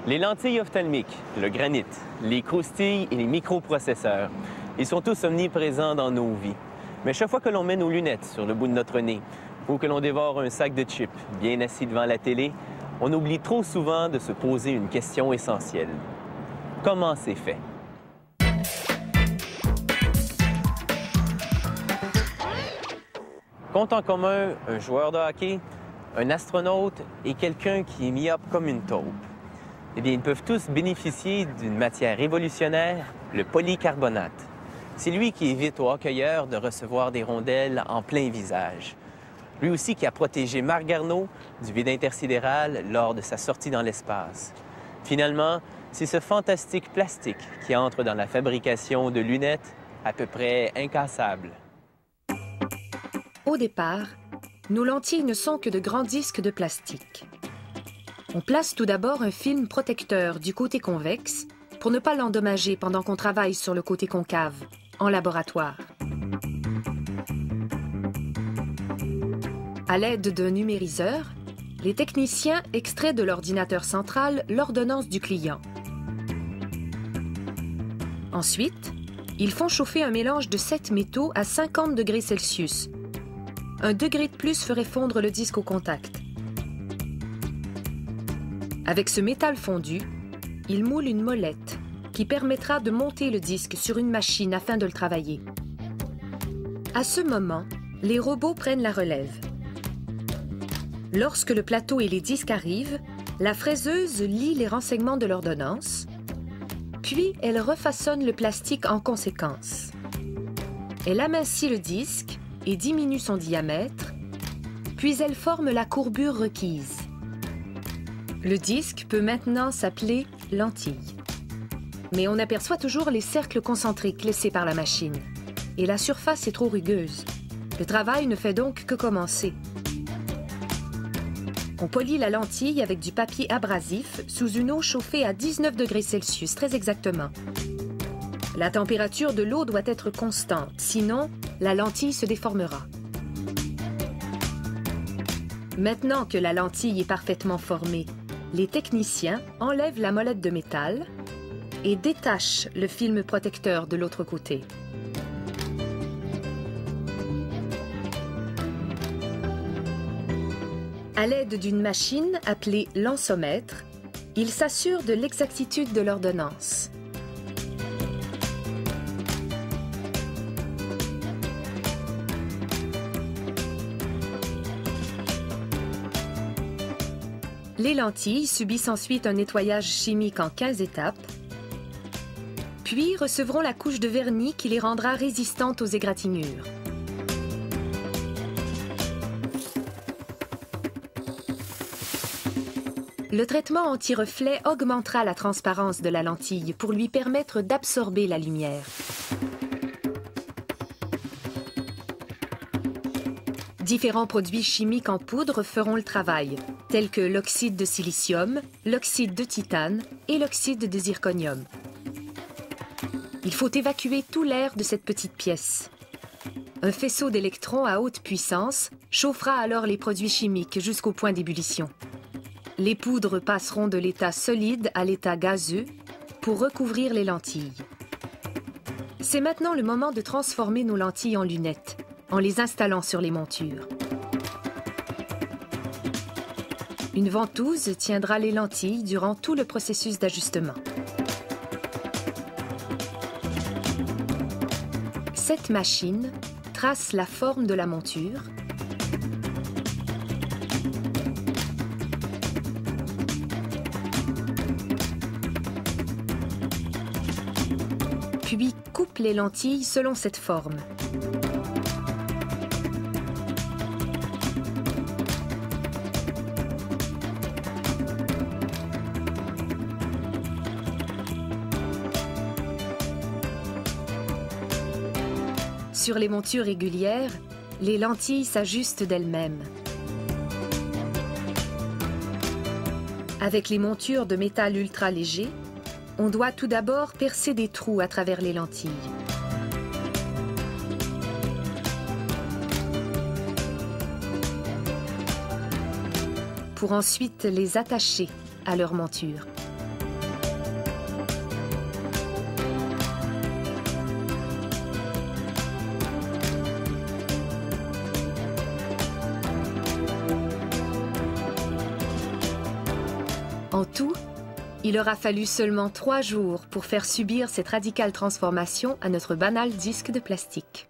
Les lentilles ophtalmiques, le granit, les croustilles et les microprocesseurs, ils sont tous omniprésents dans nos vies. Mais chaque fois que l'on met nos lunettes sur le bout de notre nez ou que l'on dévore un sac de chips bien assis devant la télé, on oublie trop souvent de se poser une question essentielle. Comment c'est fait? Compte en commun un joueur de hockey, un astronaute et quelqu'un qui est myope comme une taupe. Eh bien, ils peuvent tous bénéficier d'une matière révolutionnaire, le polycarbonate. C'est lui qui évite aux hockeyeurs de recevoir des rondelles en plein visage. Lui aussi qui a protégé Marc Garneau du vide intersidéral lors de sa sortie dans l'espace. Finalement, c'est ce fantastique plastique qui entre dans la fabrication de lunettes à peu près incassables. Au départ, nos lentilles ne sont que de grands disques de plastique. On place tout d'abord un film protecteur du côté convexe pour ne pas l'endommager pendant qu'on travaille sur le côté concave, en laboratoire. À l'aide d'un numériseur, les techniciens extraient de l'ordinateur central l'ordonnance du client. Ensuite, ils font chauffer un mélange de 7 métaux à 50 degrés Celsius. Un degré de plus ferait fondre le disque au contact. Avec ce métal fondu, ils moulent une molette qui permettra de monter le disque sur une machine afin de le travailler. À ce moment, les robots prennent la relève. Lorsque le plateau et les disques arrivent, la fraiseuse lit les renseignements de l'ordonnance, puis elle refaçonne le plastique en conséquence. Elle amincit le disque et diminue son diamètre, puis elle forme la courbure requise. Le disque peut maintenant s'appeler lentille. Mais on aperçoit toujours les cercles concentriques laissés par la machine. Et la surface est trop rugueuse. Le travail ne fait donc que commencer. On polit la lentille avec du papier abrasif sous une eau chauffée à 19 degrés Celsius, très exactement. La température de l'eau doit être constante, sinon la lentille se déformera. Maintenant que la lentille est parfaitement formée, les techniciens enlèvent la molette de métal et détachent le film protecteur de l'autre côté. À l'aide d'une machine appelée lancomètre, ils s'assurent de l'exactitude de l'ordonnance. Les lentilles subissent ensuite un nettoyage chimique en 15 étapes, puis recevront la couche de vernis qui les rendra résistantes aux égratignures. Le traitement anti-reflet augmentera la transparence de la lentille pour lui permettre d'absorber la lumière. Différents produits chimiques en poudre feront le travail, tels que l'oxyde de silicium, l'oxyde de titane et l'oxyde de zirconium. Il faut évacuer tout l'air de cette petite pièce. Un faisceau d'électrons à haute puissance chauffera alors les produits chimiques jusqu'au point d'ébullition. Les poudres passeront de l'état solide à l'état gazeux pour recouvrir les lentilles. C'est maintenant le moment de transformer nos lentilles en lunettes, en les installant sur les montures. Une ventouse tiendra les lentilles durant tout le processus d'ajustement. Cette machine trace la forme de la monture, puis coupe les lentilles selon cette forme. Sur les montures régulières, les lentilles s'ajustent d'elles-mêmes. Avec les montures de métal ultra léger, on doit tout d'abord percer des trous à travers les lentilles. Pour ensuite les attacher à leur monture. En tout, il aura fallu seulement 3 jours pour faire subir cette radicale transformation à notre banal disque de plastique.